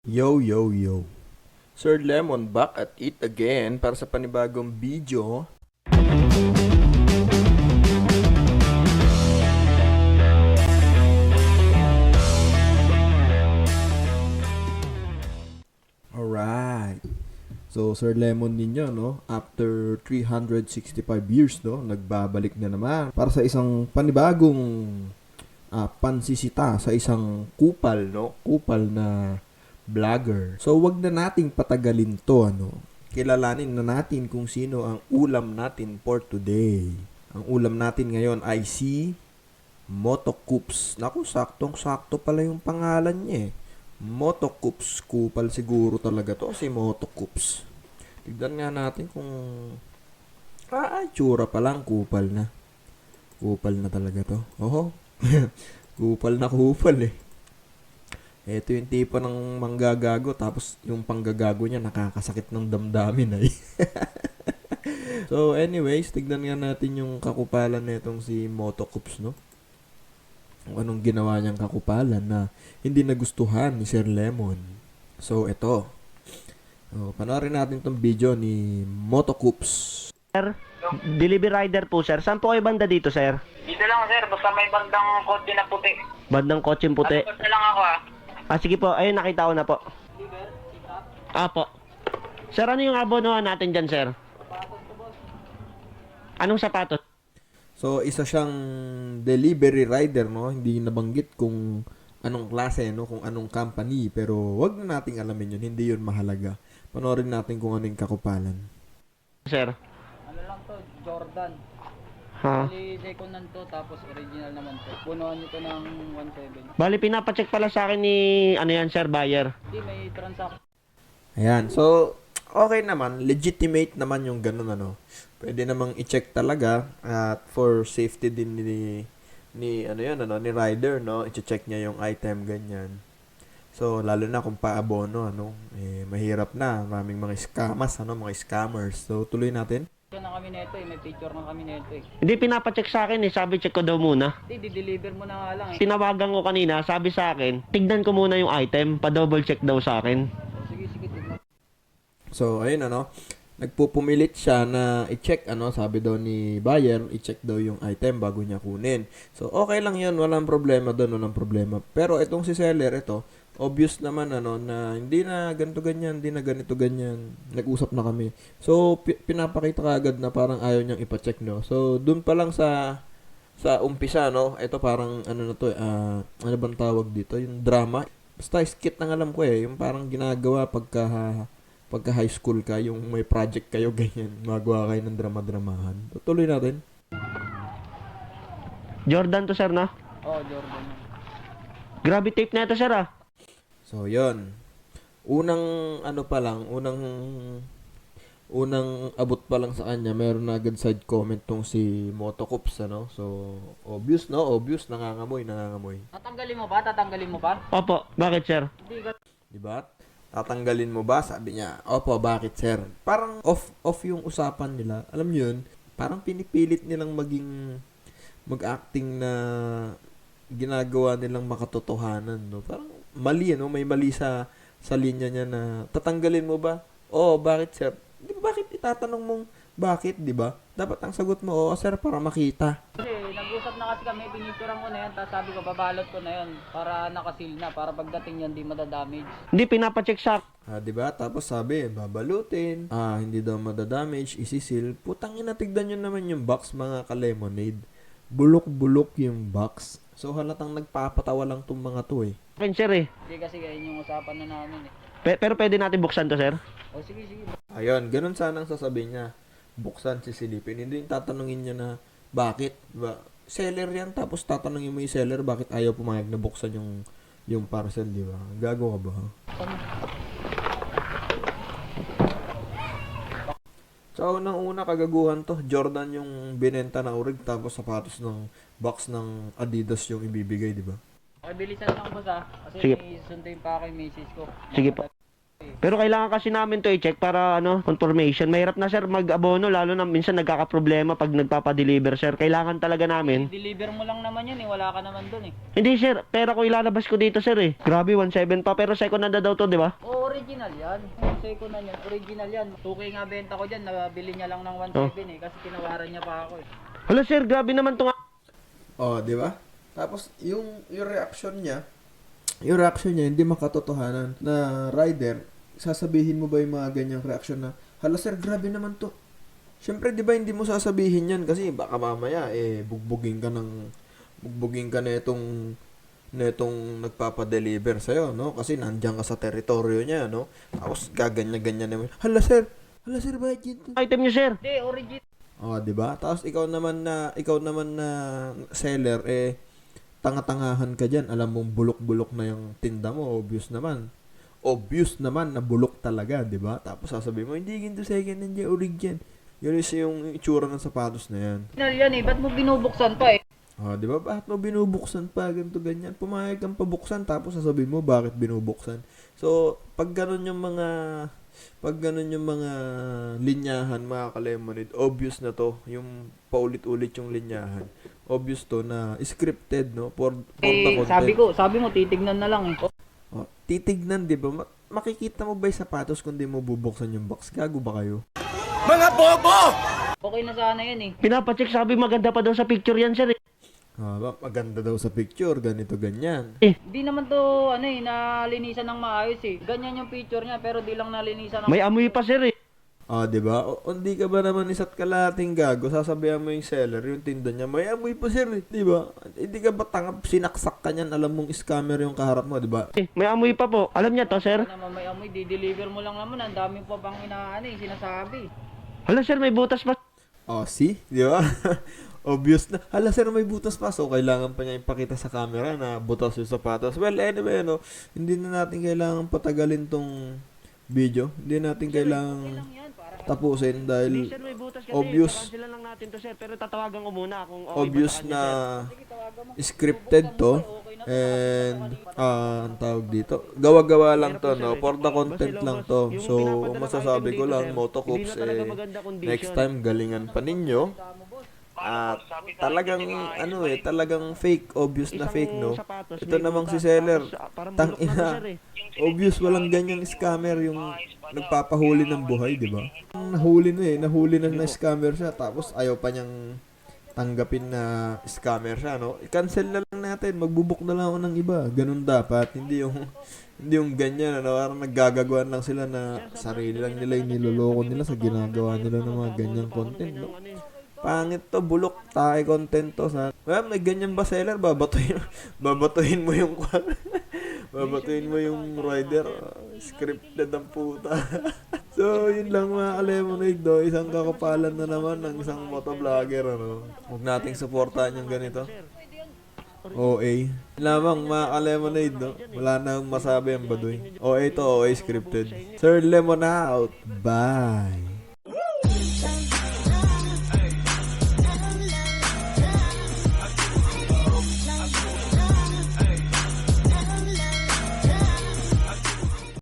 Yo, yo, yo. Sir Lemon back at it again para sa panibagong video. Alright. So, Sir Lemon ninyo, no? After 365 years, no? Nagbabalik na naman para sa isang panibagong pansisita sa isang kupal, no? Kupal na vlogger. So, wag na nating patagalin to, ano? Kilalanin na natin kung sino ang ulam natin for today. Ang ulam natin ngayon ay si Motocoops. Naku, saktong-sakto pala yung pangalan niya eh. Motocoops. Kupal siguro talaga to si Motocoops. Tignan nga natin kung tsura pa lang kupal na. Kupal na talaga to. Oho. Kupal na kupal eh. Ito yung tipo ng manggagago tapos yung panggagago niya nakakasakit ng damdamin ay. So anyways, tignan nga natin yung kakupalan nitong si Motocoops, no? Kung anong ginawa niyang kakupalan na hindi nagustuhan ni Sir Lemon. So ito. Panoorin natin tong video ni Motocoops. Sir, delivery rider po sir. Saan po kayo banda dito sir? Dito lang sir, basta may bandang kotse na puti. Bandang kotseng puti. Basta lang ako Sige po, ayun nakita ko na po. Po. Sir, ano yung abonohan natin dyan sir? Anong sapatos? So isa siyang delivery rider, no? Hindi nabanggit kung anong klase, no? Kung anong company. Pero wag na nating alamin yun. Hindi yun mahalaga. Panoorin natin kung ano yung kakupalan. Sir. Ano lang to, Jordan. Ha? Bali, second to, tapos original naman to. Punuan nito ng 1.7. Bali, pinapacheck pala sa akin ni, ano yan sir, buyer. Hindi, may transaction. Ayan. So, okay naman. Legitimate naman yung ganun, ano. Pwede namang i-check talaga at for safety din ni rider, no. I-check niya yung item, ganyan. So, lalo na kung paabono, ano. Mahirap na. Maraming mga scammers, ano, mga scammers. So, tuloy natin. Ito na kami nito may picture na kami nito Hindi, pinapacheck sa akin sabi check ko daw muna. Hindi, di-deliver mo na nga lang Tinawagan ko kanina, sabi sa akin, tignan ko muna yung item, pa-double check daw sa akin. Sige, tignan. So, ayun, ano. Nagpupumilit siya na i-check, ano, sabi daw ni buyer, i-check daw yung item bago niya kunin. So, okay lang yun, walang problema doon, walang problema. Pero itong si seller, ito, obvious naman, ano, na hindi na ganito ganyan, hindi na ganito ganyan. Nag-usap na kami. So, pinapakita ka agad na parang ayaw niyang ipa-check, no. So, doon pa lang sa umpisa, no, ito parang, ano na to, ano bang tawag dito? Yung drama. Basta skit na alam ko yung parang ginagawa pagka high school ka, yung may project kayo, ganyan, magawa kayo ng drama-dramahan. Tuloy natin. Jordan to sir na? Jordan. Grabe tape na ito sir So, yon. Unang unang abot pa lang sa kanya, meron na agad side comment tong si Motocoops, ano? So, obvious, no? Obvious, nangangamoy. Tatanggalin mo ba? Opo, bakit sir? Hindi ka. Diba? Tatanggalin mo ba? Sabi niya, opo, bakit sir? Parang off yung usapan nila. Alam niyo yun, parang pinipilit nilang mag-acting na ginagawa nilang makatotohanan, no? Parang mali, no? May mali sa linya niya na, tatanggalin mo ba? Oo, bakit sir? Di ba, bakit itatanong mong bakit, di ba? Dapat ang sagot mo, oo sir, para makita. Kasi nag-usap na kasi kami, pinicturean ko na yan, tapos sabi ko, babalot ko na yan, para nakasil na, para pagdating yan, di madadamage. Hindi, pinapacheck sa Di ba? Tapos sabi, babalutin, hindi daw madadamage, isisil. Putang ina, tignan nyo naman yung box, mga ka-lemonade. Bulok-bulok yung box. So, halatang nagpapatawa lang tong mga to akin sir Hindi kasi ganyan yung usapan na namin Pero pwede natin buksan to sir? Sige. Ayun, ganun sanang sasabihin niya. Buksan si silipin. Hindi yung tatanungin niya na, bakit? Diba? Seller yan, tapos tatanungin mo yung seller, bakit ayaw pumayag na buksan yung parcel, di ba? Gago ka ba? So, unang-una kagaguhan to. Jordan yung binenta na urig, tapos sapatos ng box ng Adidas yung ibibigay, di ba? Okay, bilisan lang boss kasi Sige. may sunduin pa ako yung message ko. Sige po. Pero kailangan kasi namin to i-check para confirmation. Mahirap na sir mag-abono lalo na minsan nagkakaproblema pag nagpapa-deliver sir. Kailangan talaga namin. Deliver mo lang naman yan eh, wala ka naman dun eh. Hindi sir, pera ko ilalabas ko dito sir eh. Grabe 1.7 pa pero second hand na daw to, di ba? O, original yan. Second na yan, original yan. 2K nga benta ko dyan, nabili niya lang ng 1.7 eh, kasi tinawaran niya pa ako eh. Hala sir, grabe naman to nga. Oh, di ba? Tapos yung reaction niya hindi makatotohanan na rider, sasabihin mo ba yung mga ganyang reaction na, hala sir, grabe naman to. Siyempre, di ba hindi mo sasabihin yan kasi baka mamaya bugbugin ka na itong nagpapa-deliver sa'yo, no? Kasi nandiyan ka sa teritoryo niya, no? Tapos gaganya-ganyan naman. Hala sir, bakit yun? Item niyo sir. Hindi, original. Oh, 'di ba? Tapos ikaw naman na seller tanga-tangahan ka diyan. Alam mong bulok-bulok na yung tinda mo, obvious naman. Obvious naman na bulok talaga, 'di ba? Tapos sasabihin mo, hindi ginto second hand yan, original. Yun yung itsura ng sapatos na yan. Original yan eh, ba't mo binubuksan pa eh? Oh, 'di ba? Bakit mo binubuksan pa ganito ganyan? Pumayag kang pabuksan tapos sasabihin mo bakit binubuksan. So, pag ganun yung mga linyahan, mga ka-lemonade, obvious na to, yung paulit-ulit yung linyahan. Obvious to na scripted, no? For the content. Sabi mo titignan na lang eh. Oh, titignan, di ba? Makikita mo ba yung sapatos kung di mo bubuksan yung box? Gago ba kayo? Okay na sana yan eh. Pinapacheck, sabi maganda pa daw sa picture yan sir eh. Maganda daw sa picture, ganito, ganyan. Hindi naman to nalinisan ng maayos eh. Ganyan yung picture niya pero di lang nalinisan ng May amoy pa sir eh. Di ba? O, hindi ka ba naman isa't kalating gago? Sasabihan mo yung seller, yung tinda niya, may amoy pa sir, di ba? Hindi ka ba tangap, sinaksak ka niyan, alam mong scammer yung kaharap mo, di ba? May amoy pa po. Alam niya to sir. naman may amoy, di-deliver mo lang naman. Ang dami pa bang sinasabi. Hala sir, may butas pa. Oh, see? Di ba? Obvious na. Hala, sir, may butas pa. So, kailangan pa niya ipakita sa camera na butas yung sapatos. Well, anyway, hindi na natin kailangan patagalin tong video. Hindi natin kailangan tapusin Hindi dahil sir, may butas kasi. obvious. Cancel lang natin to sir. Pero tatawagan ko muna kung okay Obvious ba sa na kanya, sir. scripted to. And, ang tawag dito, gawa-gawa lang to, no? For the content lang to. So, masasabi ko lang, Moto Coops, next time, galingan pa ninyo. At talagang talagang fake, obvious na fake, no? Ito namang si seller, tangina, obvious walang ganyang scammer yung nagpapahuli ng buhay, di ba? Nahuli na scammer siya, tapos ayaw pa niyang tanggapin na scammer siya, no? I-cancel na lang natin, magbubuk na lang ako ng iba. Ganun dapat, hindi yung ganyan, ano? Parang naggagagawan lang sila na sarili lang nila yung niloloko nila sa ginagawa nila ng mga ganyang content, no? Pangit to, bulok, tae content to. Well, may ganyan ba seller? Babatuhin mo yung babatuhin mo yung rider. Scripted ang puta. So, yun lang mga ka-lemonade, do. Isang kakapalan na naman ng isang motovlogger, ano. Huwag nating supportahan yung ganito. OA. Lamang mga ka-lemonade, no? Wala nang masabi ang baduy. OA to, OA scripted. Sir Lemon out. Bye.